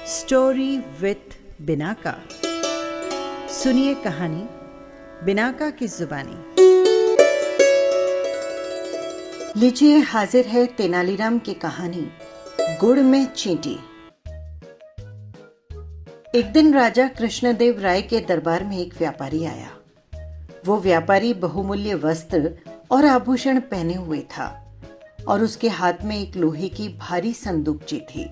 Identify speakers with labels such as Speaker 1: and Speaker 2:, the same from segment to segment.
Speaker 1: Story with Binaca. सुनिए कहानी Binaca की जुबानी। लीजिए हाजिर है तेनालीराम की कहानी गुड़ में चींटी। एक दिन राजा कृष्णदेव राय के दरबार में एक व्यापारी आया। वो व्यापारी बहुमूल्य वस्त्र और आभूषण पहने हुए था और उसके हाथ में एक लोहे की भारी संदूकची थी।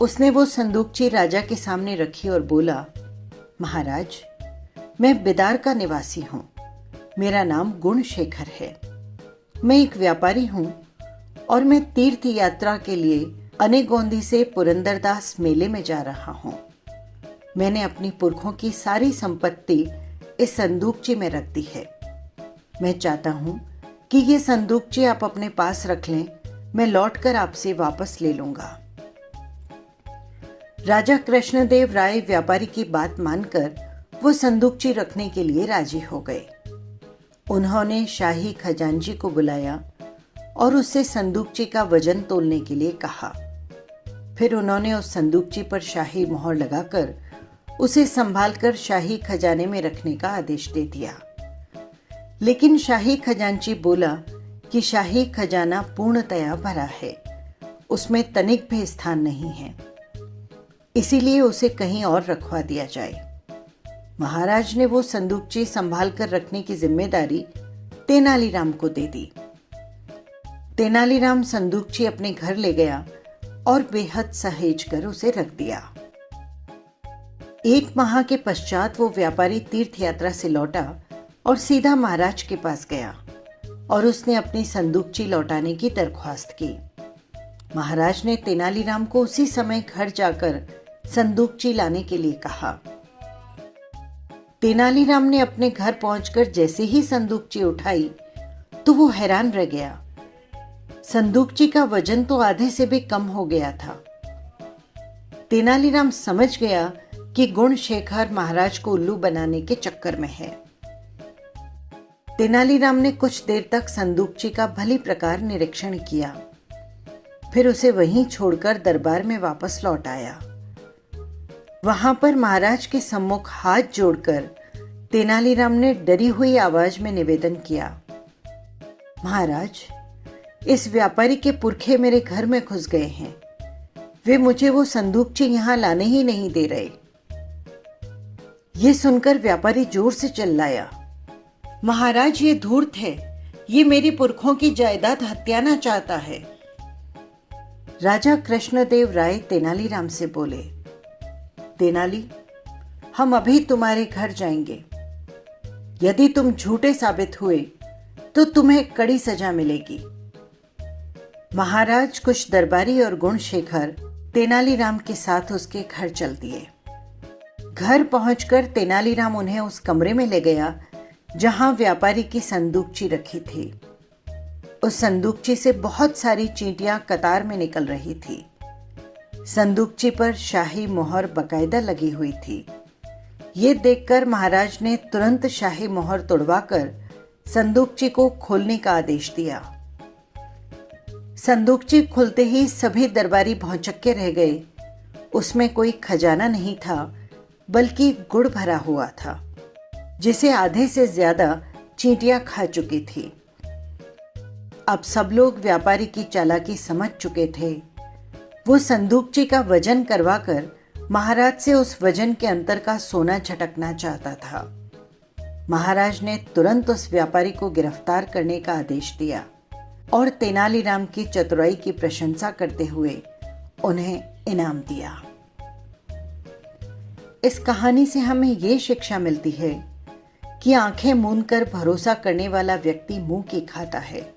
Speaker 1: उसने वो संदूकची राजा के सामने रखी और बोला, महाराज, मैं बिदार का निवासी हूं। मेरा नाम गुणशेखर है। मैं एक व्यापारी हूं और मैं तीर्थ यात्रा के लिए अनेगोंदी से पुरंदरदास मेले में जा रहा हूं। मैंने अपनी पुरखों की सारी संपत्ति इस संदूकची में रख दी है। मैं चाहता हूं कि ये संदूकची आप अपने पास रख लें। मैं लौटकर आपसे वापस ले लूंगा। राजा कृष्णदेव राय व्यापारी की बात मानकर वो संदूकची रखने के लिए राजी हो गए। उन्होंने शाही खजांची को बुलाया और उससे संदूकची का वजन तोलने के लिए कहा। फिर उन्होंने उस संदूकची पर शाही मोहर लगाकर उसे संभालकर शाही खजाने में रखने का आदेश दे दिया। लेकिन शाही खजांची बोला कि शाही खजाना पूर्णतया भरा है, उसमें तनिक भी स्थान नहीं है, इसीलिए उसे कहीं और रखवा दिया जाए। महाराज ने वो संदूकची संभाल कर रखने की जिम्मेदारी तेनालीराम को दे दी। तेनालीराम संदूकची अपने घर ले गया और बेहद सहेज कर उसे रख दिया। एक माह के पश्चात वो व्यापारी तीर्थ यात्रा से लौटा और सीधा महाराज के पास गया और उसने अपनी संदूकची लौटाने की दरख्वास्त की। महाराज ने तेनालीराम को उसी समय घर जाकर संदूकची लाने के लिए कहा। तेनालीराम ने अपने घर पहुंचकर जैसे ही संदूकची उठाई तो वो हैरान रह गया। संदूकची का वजन तो आधे से भी कम हो गया था। तेनालीराम समझ गया कि गुणशेखर महाराज को उल्लू बनाने के चक्कर में है। तेनालीराम ने कुछ देर तक संदूकची का भली प्रकार निरीक्षण किया, फिर उसे वहीं छोड़कर दरबार में वापस लौट आया। वहां पर महाराज के सम्मुख हाथ जोड़कर तेनालीराम ने डरी हुई आवाज में निवेदन किया, महाराज, इस व्यापारी के पुरखे मेरे घर में घुस गए हैं। वे मुझे वो संदूकची यहां लाने ही नहीं दे रहे। ये सुनकर व्यापारी जोर से चिल्लाया, महाराज, ये धूर्त है। ये मेरी पुरखों की जायदाद हत्याना चाहता है। राजा कृष्णदेव राय तेनालीराम से बोले, तेनाली, हम अभी तुम्हारे घर जाएंगे। यदि तुम झूठे साबित हुए तो तुम्हें कड़ी सजा मिलेगी। महाराज, कुछ दरबारी और गुणशेखर तेनालीराम के साथ उसके घर चल दिए। घर पहुंचकर तेनालीराम उन्हें उस कमरे में ले गया जहां व्यापारी की संदूकची रखी थी। उस संदूकची से बहुत सारी चींटियां कतार में निकल रही थी। संदूकची पर शाही मोहर बकायदा लगी हुई थी। ये देखकर महाराज ने तुरंत शाही मोहर तोड़वाकर संदूकची को खोलने का आदेश दिया। संदूकची खुलते ही सभी दरबारी भौंचक्के रह गए। उसमें कोई खजाना नहीं था, बल्कि गुड़ भरा हुआ था, जिसे आधे से ज्यादा चींटियां खा चुकी थी। अब सब लोग व्यापारी की चालाकी समझ चुके थे। वो संदूकची का वजन करवाकर महाराज से उस वजन के अंतर का सोना झटकना चाहता था। महाराज ने तुरंत उस व्यापारी को गिरफ्तार करने का आदेश दिया और तेनालीराम की चतुराई की प्रशंसा करते हुए उन्हें इनाम दिया। इस कहानी से हमें ये शिक्षा मिलती है कि आंखें मूंदकर भरोसा करने वाला व्यक्ति मुंह की खाता है।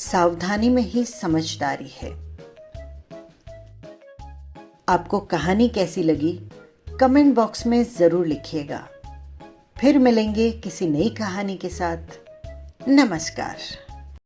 Speaker 1: सावधानी में ही समझदारी है। आपको कहानी कैसी लगी कमेंट बॉक्स में जरूर लिखिएगा। फिर मिलेंगे किसी नई कहानी के साथ। नमस्कार।